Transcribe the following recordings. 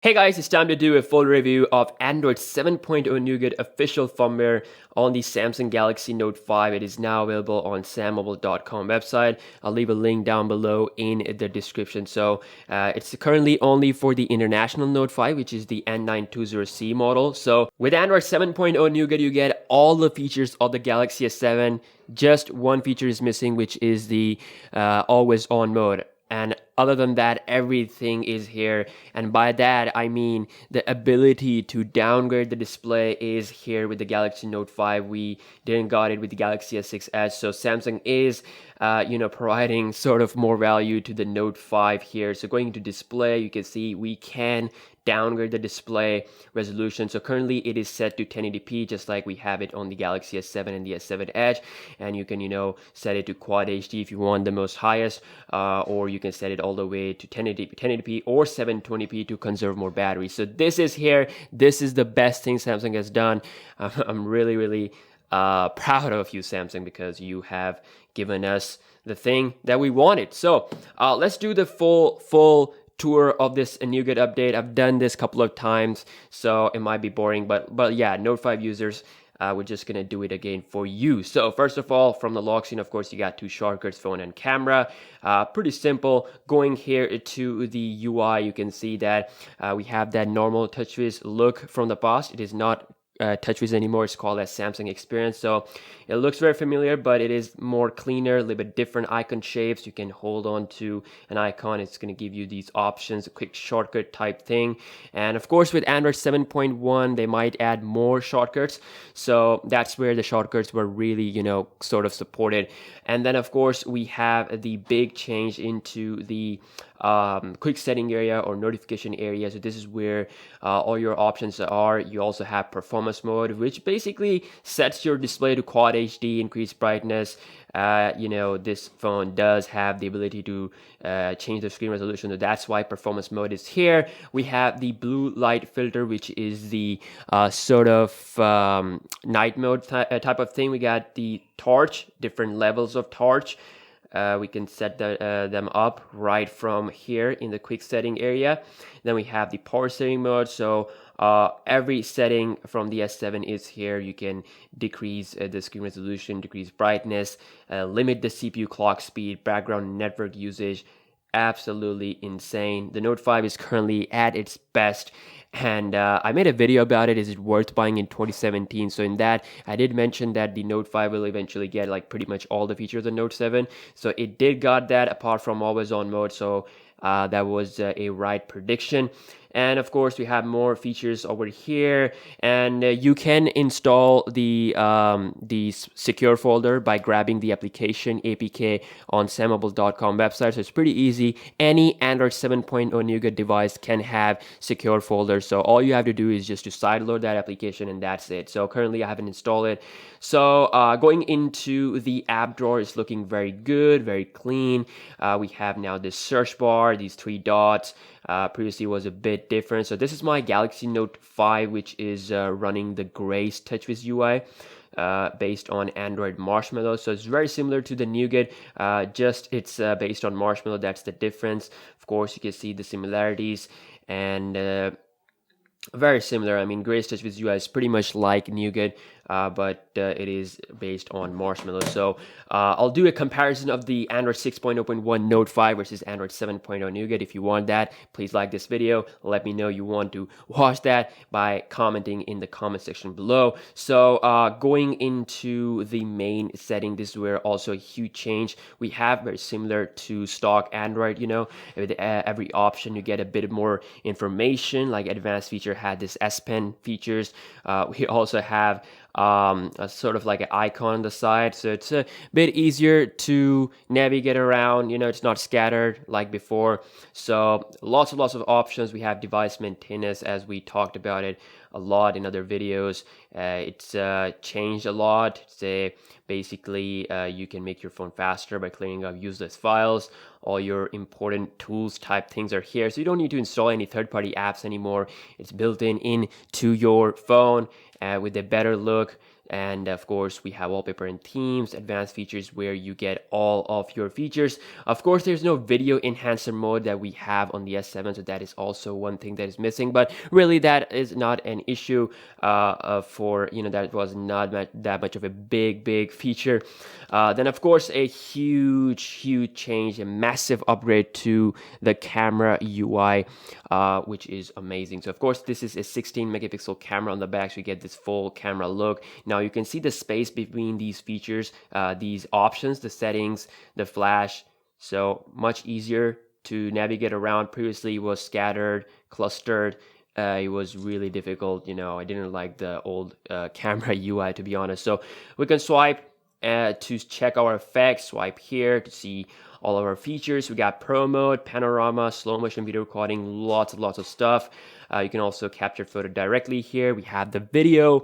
Hey guys, it's time to do a full review of Android 7.0 Nougat official firmware on the Samsung Galaxy Note 5. It is now available on sammobile.com website. I'll leave a link down below in the description. So it's currently only for the international Note 5, which is the N920C model. So with Android 7.0 Nougat, you get all the features of the Galaxy S7. Just one feature is missing, which is the always on mode. And other than that, everything is here. And by that, I mean the ability to downgrade the display is here with the Galaxy Note 5. We didn't got it with the Galaxy S6 Edge. So Samsung is, providing sort of more value to the Note 5 here. So going to display, you can see we can downgrade the display resolution. So currently it is set to 1080p, just like we have it on the Galaxy S7 and the S7 Edge. And you can, set it to Quad HD if you want the most highest, or you can set it all the way to 1080p or 720p to conserve more battery. So this is here. This is the best thing Samsung has done. I'm really proud of you, Samsung, because you have given us the thing that we wanted. So let's do the full tour of this Nougat update. I've done this a couple of times, so it might be boring, but yeah, Note 5 users, we're just gonna do it again for you. So first of all, from the lock screen, of course, you got two shortcuts, phone and camera. Pretty simple. Going here to the UI, you can see that we have that normal TouchWiz look from the past. It is not TouchWiz anymore. It's called as Samsung Experience. So it looks very familiar, but it is more cleaner, a little bit different icon shapes. You can hold on to an icon. It's going to give you these options, a quick shortcut type thing. And of course, with Android 7.1, they might add more shortcuts. So that's where the shortcuts were really, sort of supported. And then of course, we have the big change into the quick setting area or notification area. So this is where all your options are. You also have performance mode, which basically sets your display to Quad HD, increased brightness. This phone does have the ability to change the screen resolution, so that's why performance mode is here. We have the blue light filter, which is the sort of night mode type of thing. We got the torch, different levels of torch. We can set them up right from here in the quick setting area. Then we have the power saving mode. So every setting from the S7 is here. You can decrease the screen resolution, decrease brightness, limit the CPU clock speed, background network usage. Absolutely insane. The Note 5 is currently at its best, and I made a video about it. Is it worth buying in 2017? So in that, I did mention that the Note 5 will eventually get like pretty much all the features of the Note 7. So it did got that, apart from always on mode. So that was a right prediction. And of course, we have more features over here, and you can install the secure folder by grabbing the application APK on sammobile.com website. So it's pretty easy. Any Android 7.0 Nougat device can have secure folders. So all you have to do is just to sideload that application, and that's it. So currently, I haven't installed it. So going into the app drawer is looking very good, very clean. We have now this search bar, these three dots. Previously was a bit different. So this is my Galaxy Note 5, which is running the Grace TouchWiz UI. Based on Android Marshmallow. So it's very similar to the Nougat, just it's based on Marshmallow. That's the difference. Of course, you can see the similarities, and very similar. I mean, Grace TouchWiz UI is pretty much like Nougat, but it is based on Marshmallow. So I'll do a comparison of the Android 6.0.1 Note 5 versus Android 7.0 Nougat. If you want that, please like this video. Let me know you want to watch that by commenting in the comment section below. So going into the main setting, this is where also a huge change. We have very similar to stock Android, with every option you get a bit more information, like advanced feature had this S Pen features. We also have a sort of like an icon on the side, so it's a bit easier to navigate around. It's not scattered like before. So lots of options. We have device maintenance, as we talked about it a lot in other videos. It's changed a lot. Basically you can make your phone faster by clearing up useless files. All your important tools type things are here, so you don't need to install any third-party apps anymore. It's built into your phone with a better look. And of course, we have wallpaper and themes, advanced features where you get all of your features. Of course, there's no video enhancer mode that we have on the S7, so that is also one thing that is missing. But really, that is not an issue for, that was not that much of a big feature. Then of course, a huge change, a massive upgrade to the camera UI, which is amazing. So of course, this is a 16 megapixel camera on the back, so you get this full camera look. Now you can see the space between these features, these options, the settings, the flash, so much easier to navigate around. Previously it was scattered, clustered. It was really difficult. I didn't like the old camera UI, to be honest. So we can swipe to check our effects, swipe here to see all of our features. We got pro mode, panorama, slow motion video recording, lots of stuff. You can also capture photo directly here. We have the video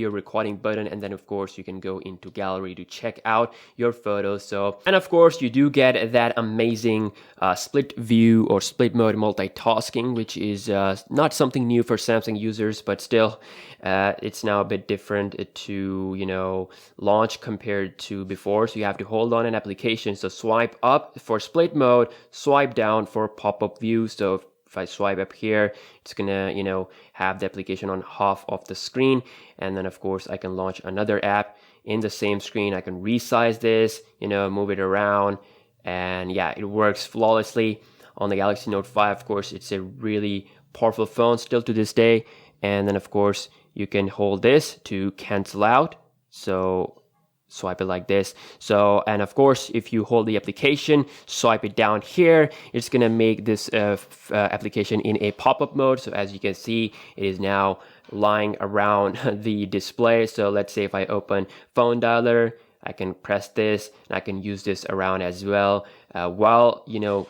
recording button, and then of course you can go into gallery to check out your photos. So, and of course you do get that amazing split view or split mode multitasking, which is not something new for Samsung users, but still it's now a bit different to launch compared to before. So you have to hold on an application, so swipe up for split mode, swipe down for pop-up view. So if I swipe up here, it's gonna have the application on half of the screen, and then of course I can launch another app in the same screen. I can resize this, move it around, and yeah, it works flawlessly on the Galaxy Note 5. Of course, it's a really powerful phone still to this day. And then of course you can hold this to cancel out, so swipe it like this. So, and of course, if you hold the application, swipe it down here, it's gonna make this application in a pop-up mode. So as you can see, it is now lying around the display. So let's say if I open phone dialer, I can press this and I can use this around as well while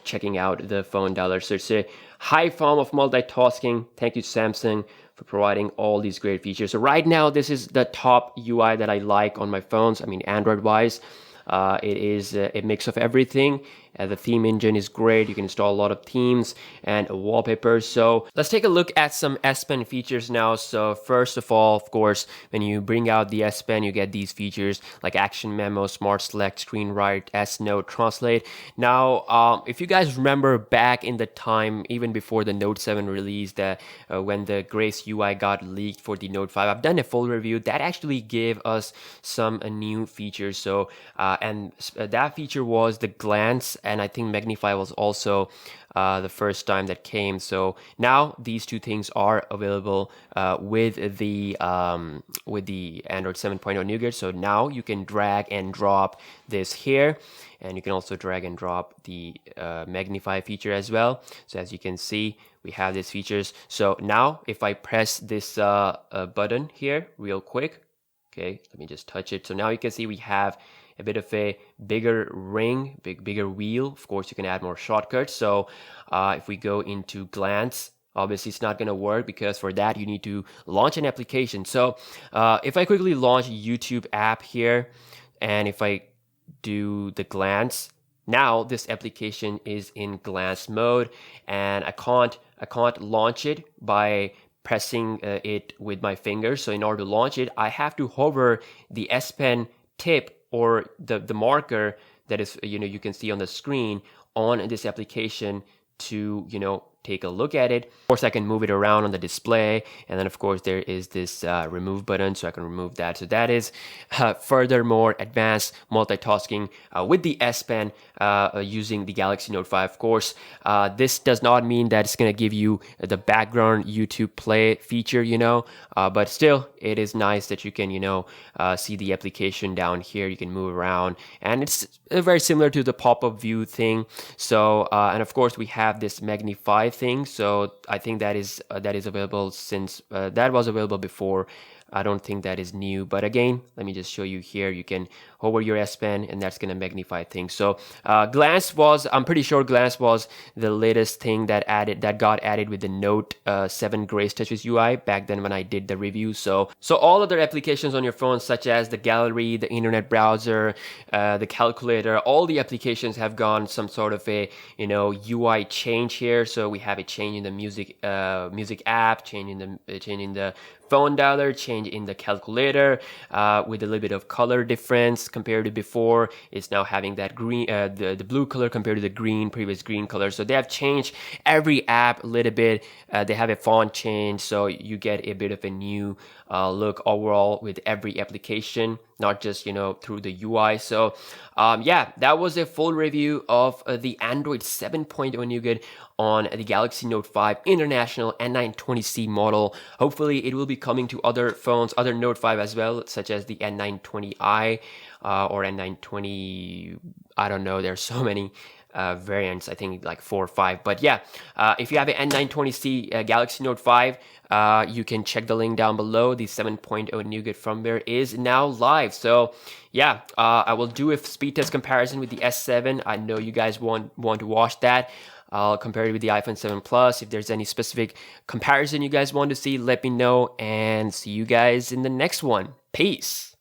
checking out the phone dialer. So it's a high form of multitasking. Thank you, Samsung, for providing all these great features. So right now, this is the top UI that I like on my phones. I mean, Android-wise, it is a mix of everything. The theme engine is great. You can install a lot of themes and wallpapers. So let's take a look at some S Pen features now. So first of all, of course, when you bring out the S Pen, you get these features like Action Memo, Smart Select, Screen Write, S Note, Translate. Now, if you guys remember back in the time, even before the Note 7 release, that when the Grace UI got leaked for the Note 5, I've done a full review that actually gave us some new features. So that feature was the glance, and I think Magnify was also the first time that came. So now these two things are available with the Android 7.0 Nougat. So now you can drag and drop this here, and you can also drag and drop the Magnify feature as well. So as you can see, we have these features. So now if I press this button here real quick, okay, let me just touch it. So now you can see we have a bit of a bigger ring, bigger wheel. Of course, you can add more shortcuts. So if we go into glance, obviously it's not going to work because for that you need to launch an application. So if I quickly launch YouTube app here, and if I do the glance, now this application is in glance mode, and I can't launch it by pressing it with my fingers. So in order to launch it, I have to hover the S Pen tip or the marker that is you can see on the screen on this application to take a look at it. Of course, I can move it around on the display, and then of course there is this remove button, so I can remove that. So that is furthermore advanced multitasking with the S Pen using the Galaxy Note 5. Of course, this does not mean that it's going to give you the background YouTube play feature, but still it is nice that you can see the application down here. You can move around, and it's very similar to the pop-up view thing. So and of course we have this Magnify thing. So I think that is available since that was available before. I don't think that is new, but again, let me just show you here. You can hover your S Pen, and that's gonna magnify things. So glance was, I'm pretty sure glance was the latest thing that got added with the Note 7 Grace Touches UI back then when I did the review. So all other applications on your phone, such as the gallery, the internet browser, the calculator, all the applications have gone some sort of a UI change here. So we have a change in the music app, changing the phone dialer, change in the calculator with a little bit of color difference compared to before. It's now having that green, the blue color compared to the previous green color. So they have changed every app a little bit. They have a font change, so you get a bit of a new look overall with every application, not just through the UI. So yeah, that was a full review of the Android 7.0 Nougat on the Galaxy Note 5 International N920C model. Hopefully it will be coming to other phones, other Note 5 as well, such as the N920i or N920, I don't know, there's so many variants, I think like 4 or 5. But yeah, if you have an N920C Galaxy Note 5, you can check the link down below. The 7.0 Nougat firmware is now live. So yeah, I will do a speed test comparison with the S7. I know you guys want to watch that. I'll compare it with the iPhone 7 Plus. If there's any specific comparison you guys want to see, let me know, and see you guys in the next one. Peace.